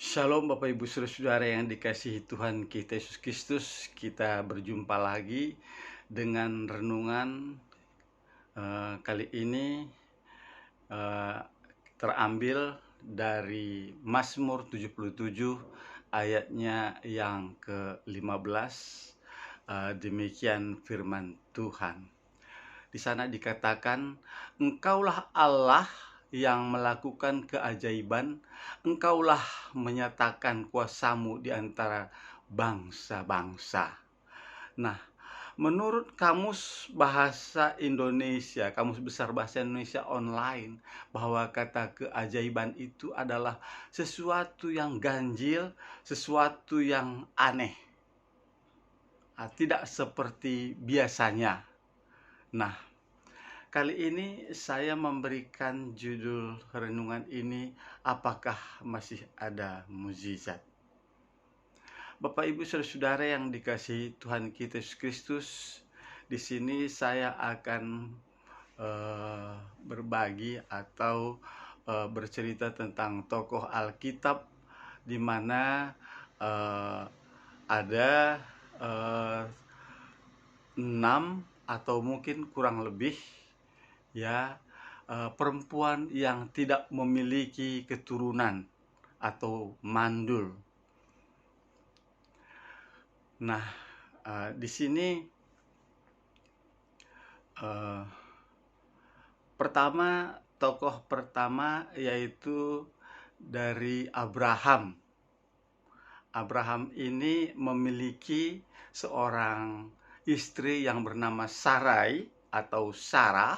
Shalom Bapak Ibu Saudara yang dikasihi Tuhan kita Yesus Kristus. Kita berjumpa lagi dengan renungan kali ini terambil dari Mazmur 77 ayatnya yang ke-15. Demikian firman Tuhan. Di sana dikatakan, "Engkaulah Allah yang melakukan keajaiban, Engkaulah menyatakan kuasamu di antara bangsa-bangsa." Nah, menurut Kamus Bahasa Indonesia, Kamus Besar Bahasa Indonesia online, bahwa kata keajaiban itu adalah sesuatu yang ganjil, sesuatu yang aneh, tidak seperti biasanya. Nah, kali ini saya memberikan judul renungan ini, apakah masih ada mukjizat? Bapak Ibu Saudara yang dikasihi Tuhan kita Yesus Kristus, di sini saya akan berbagi atau bercerita tentang tokoh Alkitab, di mana ada 6 atau mungkin kurang lebih perempuan yang tidak memiliki keturunan atau mandul. Nah, di sini tokoh pertama yaitu dari Abraham. Abraham ini memiliki seorang istri yang bernama Sarai atau Sarah,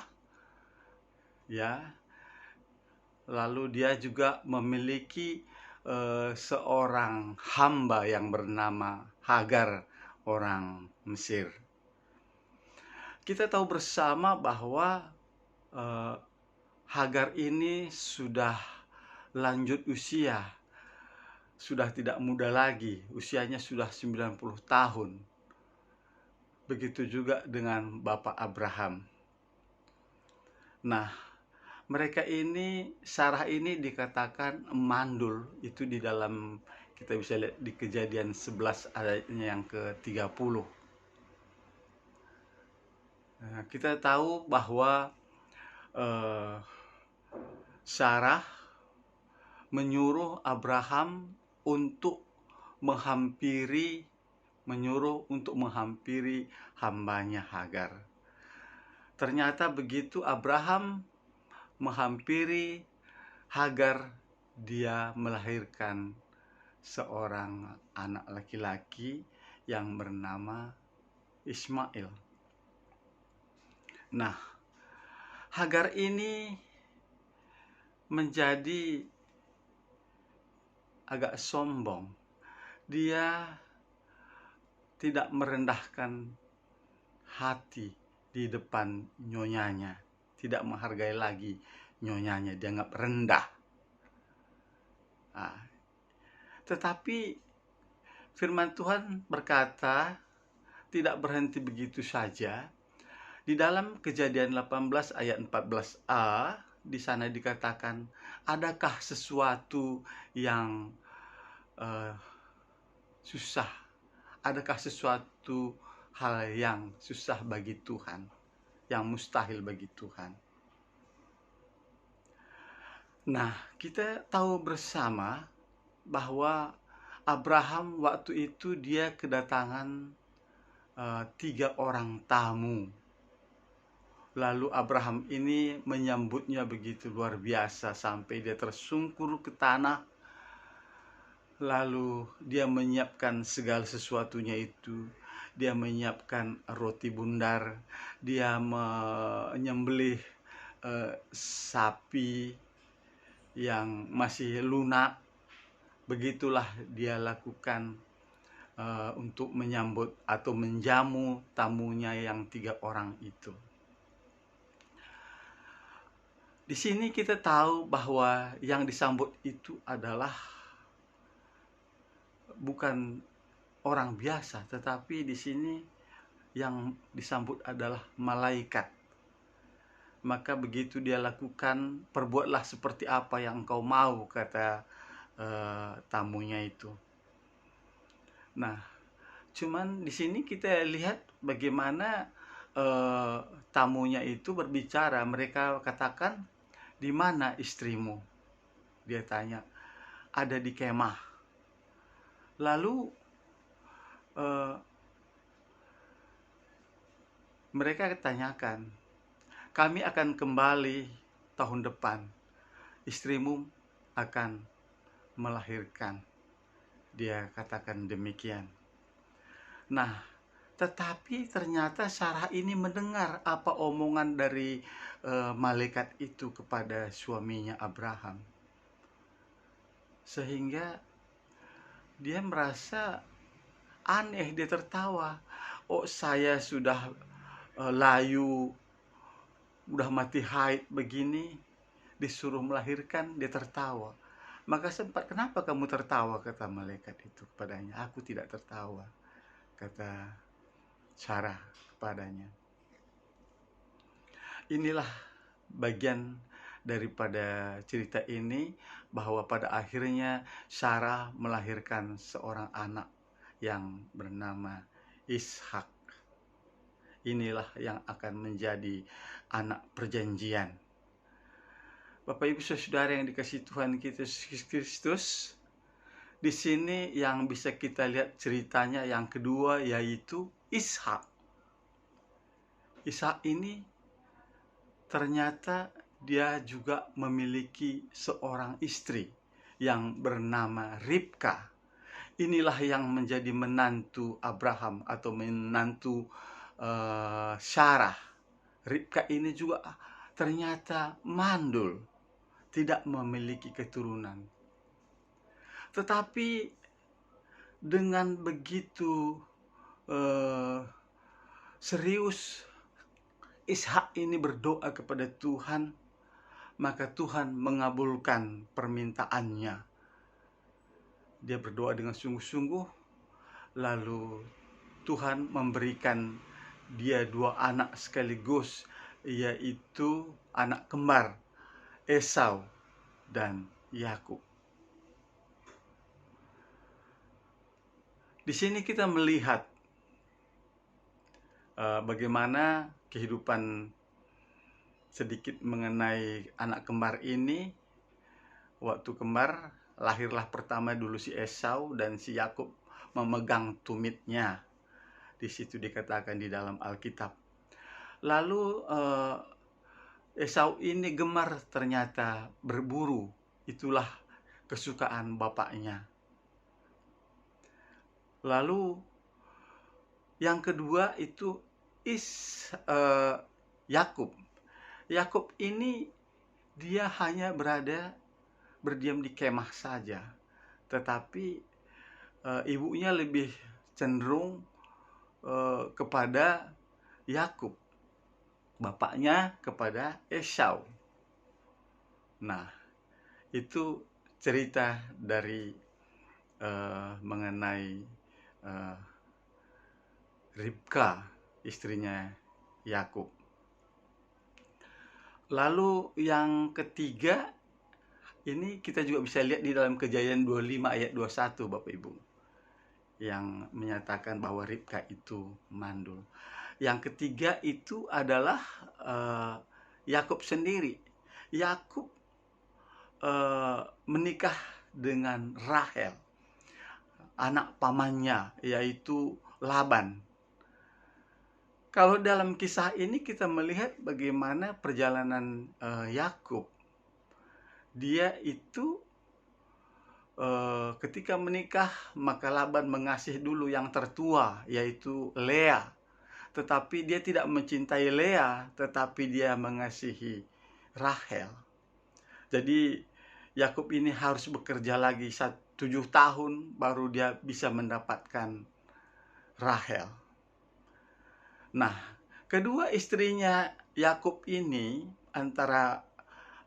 ya. Lalu dia juga memiliki seorang hamba yang bernama Hagar, orang Mesir. Kita tahu bersama bahwa Hagar ini sudah lanjut usia, sudah tidak muda lagi, usianya sudah 90 tahun. Begitu juga dengan Bapak Abraham. Nah, mereka ini, Sarah ini dikatakan mandul, itu di dalam, kita bisa lihat di Kejadian 11 ayatnya yang ke-30. Nah, kita tahu bahwa Sarah menyuruh Abraham untuk menghampiri hambanya Hagar. Ternyata begitu Abraham menghampiri Hagar, dia melahirkan seorang anak laki-laki yang bernama Ismail. Nah, Hagar ini menjadi agak sombong. Dia tidak merendahkan hati di depan nyonyanya, tidak menghargai lagi nyonyanya, dianggap rendah. Tetapi firman Tuhan berkata tidak berhenti begitu saja. Di dalam Kejadian 18 ayat 14a, di sana dikatakan, adakah sesuatu yang susah? Adakah sesuatu hal yang susah bagi Tuhan, yang mustahil bagi Tuhan? Nah, kita tahu bersama bahwa Abraham waktu itu dia kedatangan 3 orang tamu. Lalu Abraham ini menyambutnya begitu luar biasa sampai dia tersungkur ke tanah. Lalu dia menyiapkan segala sesuatunya itu. Dia menyiapkan roti bundar, dia menyembelih sapi yang masih lunak. Begitulah dia lakukan untuk menyambut atau menjamu tamunya yang 3 orang itu. Di sini kita tahu bahwa yang disambut itu adalah bukan orang biasa, tetapi di sini yang disambut adalah malaikat. Maka begitu dia lakukan, perbuatlah seperti apa yang engkau mau, kata tamunya itu. Nah, cuman di sini kita lihat bagaimana tamunya itu berbicara. Mereka katakan, "Di mana istrimu?" Dia tanya. "Ada di kemah." Lalu eh, mereka tanyakan, "Kami akan kembali tahun depan. Istrimu akan melahirkan." Dia katakan demikian. Nah, tetapi ternyata Sarah ini mendengar apa omongan dari malaikat itu kepada suaminya Abraham. Sehingga dia merasa aneh, dia tertawa. "Oh, saya sudah layu, udah mati haid begini, disuruh melahirkan." Dia tertawa. Maka sempat, "Kenapa kamu tertawa?" kata malaikat itu kepadanya. "Aku tidak tertawa," kata Sarah kepadanya. Inilah bagian daripada cerita ini, bahwa pada akhirnya Sarah melahirkan seorang anak yang bernama Ishak. Inilah yang akan menjadi anak perjanjian. Bapak Ibu Saudara yang dikasihi Tuhan kita Yesus Kristus, di sini yang bisa kita lihat ceritanya yang kedua, yaitu Ishak. Ishak ini ternyata dia juga memiliki seorang istri yang bernama Ribka. Inilah yang menjadi menantu Abraham atau menantu Sarah. Ribka ini juga ternyata mandul, tidak memiliki keturunan. Tetapi dengan begitu serius Ishak ini berdoa kepada Tuhan, maka Tuhan mengabulkan permintaannya. Dia berdoa dengan sungguh-sungguh, lalu Tuhan memberikan dia dua anak sekaligus, yaitu anak kembar Esau dan Yakub. Di sini kita melihat bagaimana kehidupan sedikit mengenai anak kembar ini. Waktu kembar, lahirlah pertama dulu si Esau, dan si Yakub memegang tumitnya. Di situ dikatakan di dalam Alkitab. Lalu Esau ini gemar ternyata berburu. Itulah kesukaan bapaknya. Lalu yang kedua itu Yakub. Yakub ini dia hanya berdiam di kemah saja, tetapi ibunya lebih cenderung kepada Yakub, bapaknya kepada Esau. Nah, itu cerita dari mengenai Ribka, istrinya Yakub. Lalu yang ketiga, ini kita juga bisa lihat di dalam Kejadian 25 ayat 21, Bapak Ibu, yang menyatakan bahwa Ribka itu mandul. Yang ketiga itu adalah Yakub sendiri. Yakub menikah dengan Rahel, anak pamannya, yaitu Laban. Kalau dalam kisah ini kita melihat bagaimana perjalanan Yakub. Dia itu ketika menikah, maka Laban mengasihi dulu yang tertua, yaitu Lea. Tetapi dia tidak mencintai Lea, tetapi dia mengasihi Rahel. Jadi Yakub ini harus bekerja lagi 7 tahun baru dia bisa mendapatkan Rahel. Nah, kedua istrinya Yakub ini, antara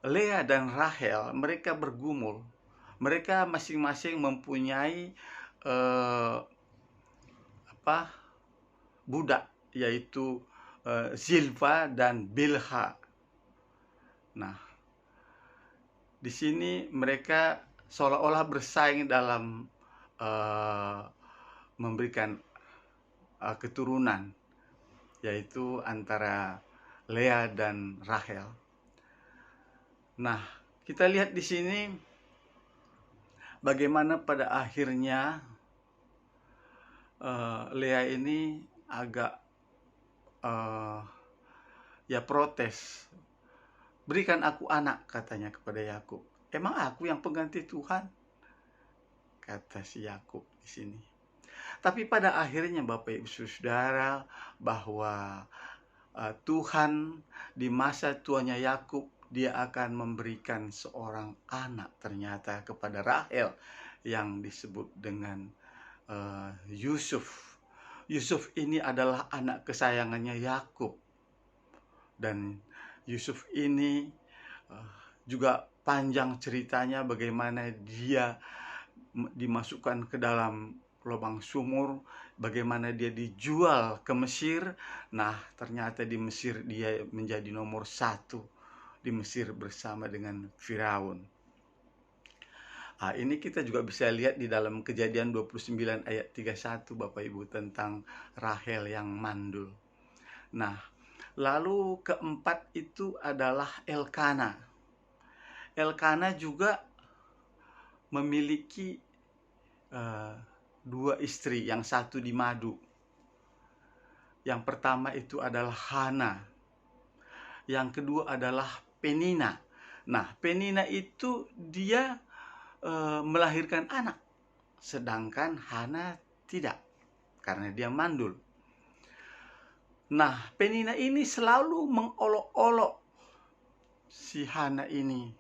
Lea dan Rahel, mereka bergumul. Mereka masing-masing mempunyai budak, yaitu Zilpa dan Bilha. Nah, di sini mereka seolah-olah bersaing dalam eh, memberikan keturunan, yaitu antara Lea dan Rahel. Nah, kita lihat di sini bagaimana pada akhirnya Lea ini agak ya protes. Berikan aku anak, katanya kepada Yakub. Emang aku yang pengganti Tuhan? Kata si Yakub di sini. Tapi pada akhirnya Bapak Ibu Saudara, bahwa Tuhan di masa tuanya Yakub, dia akan memberikan seorang anak ternyata kepada Rahel yang disebut dengan Yusuf. Yusuf ini adalah anak kesayangannya Yakub, dan Yusuf ini juga panjang ceritanya bagaimana dia dimasukkan ke dalam lubang sumur, bagaimana dia dijual ke Mesir. Nah, ternyata di Mesir dia menjadi nomor 1 di Mesir bersama dengan Firaun. Ini kita juga bisa lihat di dalam Kejadian 29 ayat 31 Bapak Ibu, tentang Rahel yang mandul. Nah, lalu keempat itu adalah Elkana. Elkana juga memiliki 2 istri, yang satu di madu. Yang pertama itu adalah Hana. Yang kedua adalah Penina. Nah, Penina itu dia melahirkan anak, sedangkan Hana tidak, karena dia mandul. Nah, Penina ini selalu mengolok-olok si Hana ini.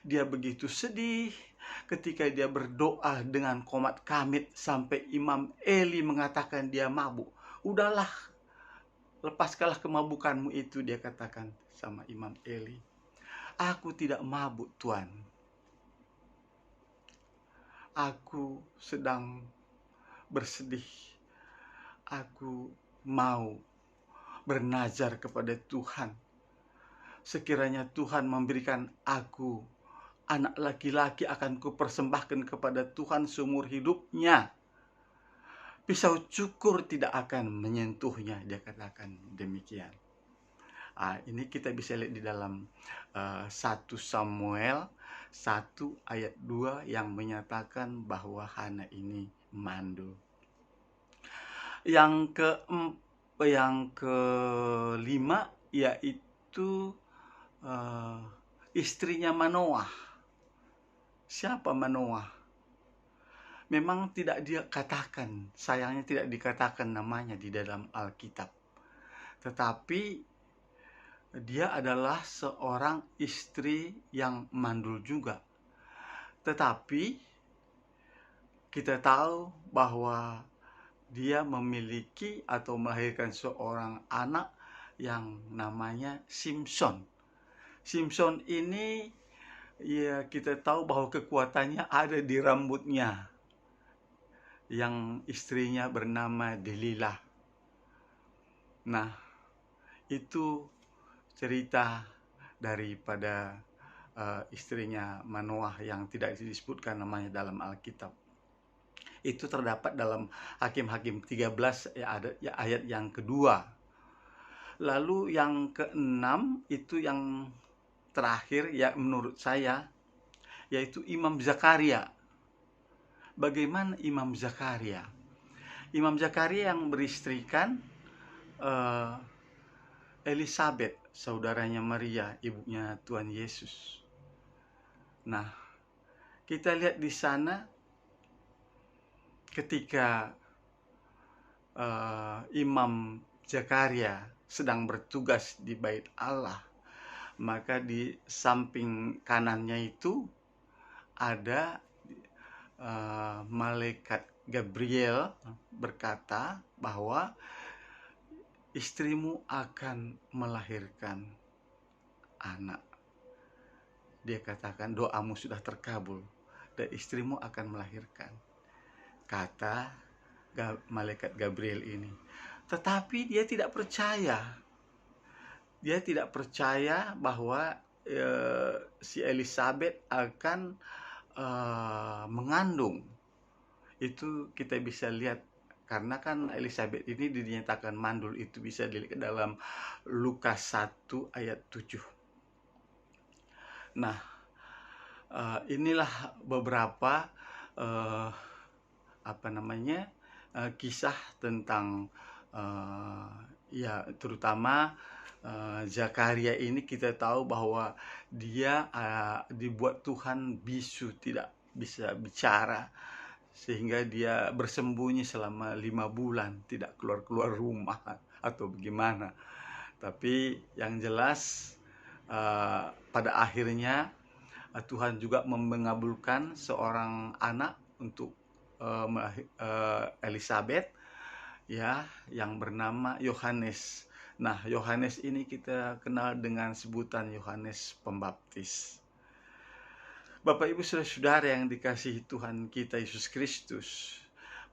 Dia begitu sedih ketika dia berdoa dengan komat kamit sampai Imam Eli mengatakan dia mabuk. Udahlah, lepaskanlah kemabukanmu itu, dia katakan sama Imam Eli. Aku tidak mabuk, Tuan. Aku sedang bersedih. Aku mau bernazar kepada Tuhan. Sekiranya Tuhan memberikan aku anak laki-laki, akan kupersembahkan kepada Tuhan seumur hidupnya. Pisau cukur tidak akan menyentuhnya, dia katakan demikian. Ini kita bisa lihat di dalam 1 Samuel 1 ayat 2 yang menyatakan bahwa Hana ini mandul. Yang kelima yaitu istrinya Manoah. Siapa Manoah? Memang tidak dikatakan, sayangnya tidak dikatakan namanya di dalam Alkitab. Tetapi dia adalah seorang istri yang mandul juga. Tetapi kita tahu bahwa dia memiliki atau melahirkan seorang anak yang namanya Simson. Simson ini ya kita tahu bahwa kekuatannya ada di rambutnya, yang istrinya bernama Delilah. Nah, itu cerita daripada istrinya Manoah yang tidak disebutkan namanya dalam Alkitab. Itu terdapat dalam Hakim-Hakim 13 ayat yang kedua. Lalu yang keenam itu yang terakhir ya menurut saya, yaitu Imam Zakaria. Bagaimana Imam Zakaria? Imam Zakaria yang beristrikan Elizabeth, saudaranya Maria, ibunya Tuhan Yesus. Nah, kita lihat di sana ketika Imam Zakaria sedang bertugas di Bait Allah, maka di samping kanannya itu ada malaikat Gabriel berkata bahwa istrimu akan melahirkan anak. Dia katakan doamu sudah terkabul dan istrimu akan melahirkan, kata malaikat Gabriel ini. Tetapi dia tidak percaya. Dia tidak percaya bahwa si Elizabeth akan mengandung. Itu kita bisa lihat karena kan Elizabeth ini dinyatakan mandul, itu bisa dilihat dalam Lukas 1 ayat 7. Nah, inilah beberapa uh, kisah tentang ya terutama Zakaria ini. Kita tahu bahwa dia dibuat Tuhan bisu, tidak bisa bicara, sehingga dia bersembunyi selama 5 bulan, tidak keluar rumah atau bagaimana. Tapi yang jelas pada akhirnya Tuhan juga mengabulkan seorang anak untuk Elizabeth, ya, yang bernama Yohanes. Nah, Yohanes ini kita kenal dengan sebutan Yohanes Pembaptis. Bapak Ibu Saudara yang dikasihi Tuhan kita Yesus Kristus,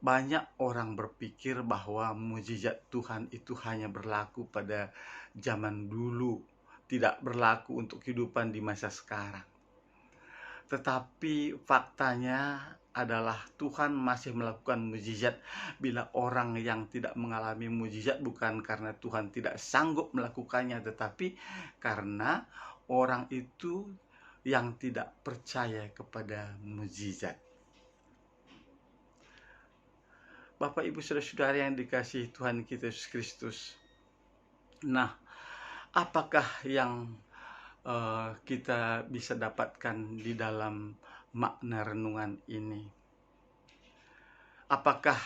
banyak orang berpikir bahwa mukjizat Tuhan itu hanya berlaku pada zaman dulu, tidak berlaku untuk kehidupan di masa sekarang. Tetapi faktanya adalah Tuhan masih melakukan mukjizat bila orang yang tidak mengalami mukjizat bukan karena Tuhan tidak sanggup melakukannya, tetapi karena orang itu yang tidak percaya kepada mukjizat. Bapak Ibu Saudara-saudara yang dikasihi Tuhan kita Yesus Kristus. Nah, apakah yang kita bisa dapatkan di dalam makna renungan ini? Apakah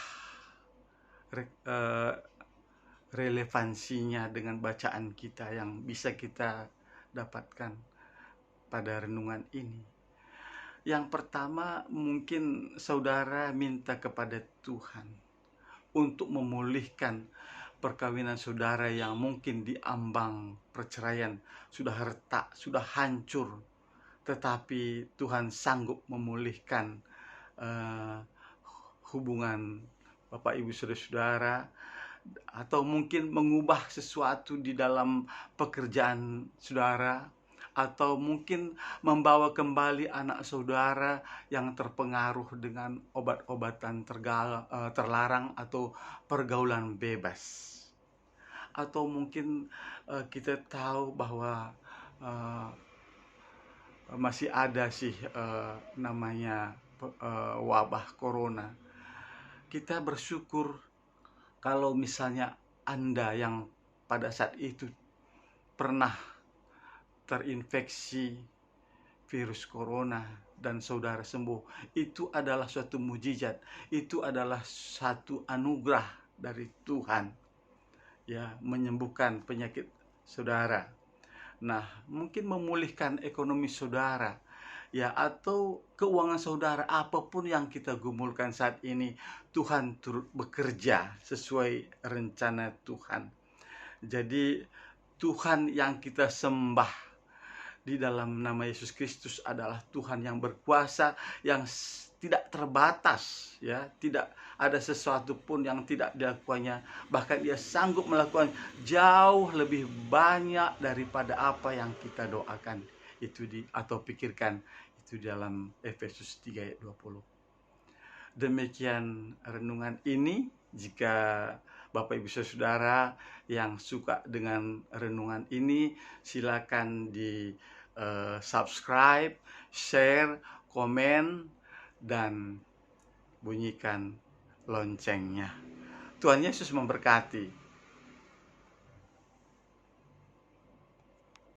relevansinya dengan bacaan kita yang bisa kita dapatkan pada renungan ini? Yang pertama, mungkin saudara minta kepada Tuhan untuk memulihkan perkawinan saudara yang mungkin diambang perceraian, sudah retak, sudah hancur, tetapi Tuhan sanggup memulihkan hubungan Bapak Ibu Saudara-saudara, atau mungkin mengubah sesuatu di dalam pekerjaan saudara, atau mungkin membawa kembali anak saudara yang terpengaruh dengan obat-obatan terlarang atau pergaulan bebas. Atau mungkin kita tahu bahwa masih ada namanya wabah corona. Kita bersyukur kalau misalnya Anda yang pada saat itu pernah terinfeksi virus corona dan saudara sembuh, itu adalah suatu mukjizat, itu adalah satu anugerah dari Tuhan, ya, menyembuhkan penyakit saudara. Nah, mungkin memulihkan ekonomi saudara, ya, atau keuangan saudara, apapun yang kita gumulkan saat ini, Tuhan turut bekerja sesuai rencana Tuhan. Jadi Tuhan yang kita sembah di dalam nama Yesus Kristus adalah Tuhan yang berkuasa, yang tidak terbatas, ya, tidak ada sesuatu pun yang tidak dilakukannya, bahkan Dia sanggup melakukan jauh lebih banyak daripada apa yang kita doakan atau pikirkan. Itu dalam Efesus 3 ayat 20. Demikian renungan ini. Jika Bapak Ibu Saudara yang suka dengan renungan ini, silakan di subscribe, share, komen, dan bunyikan loncengnya. Tuhan Yesus memberkati.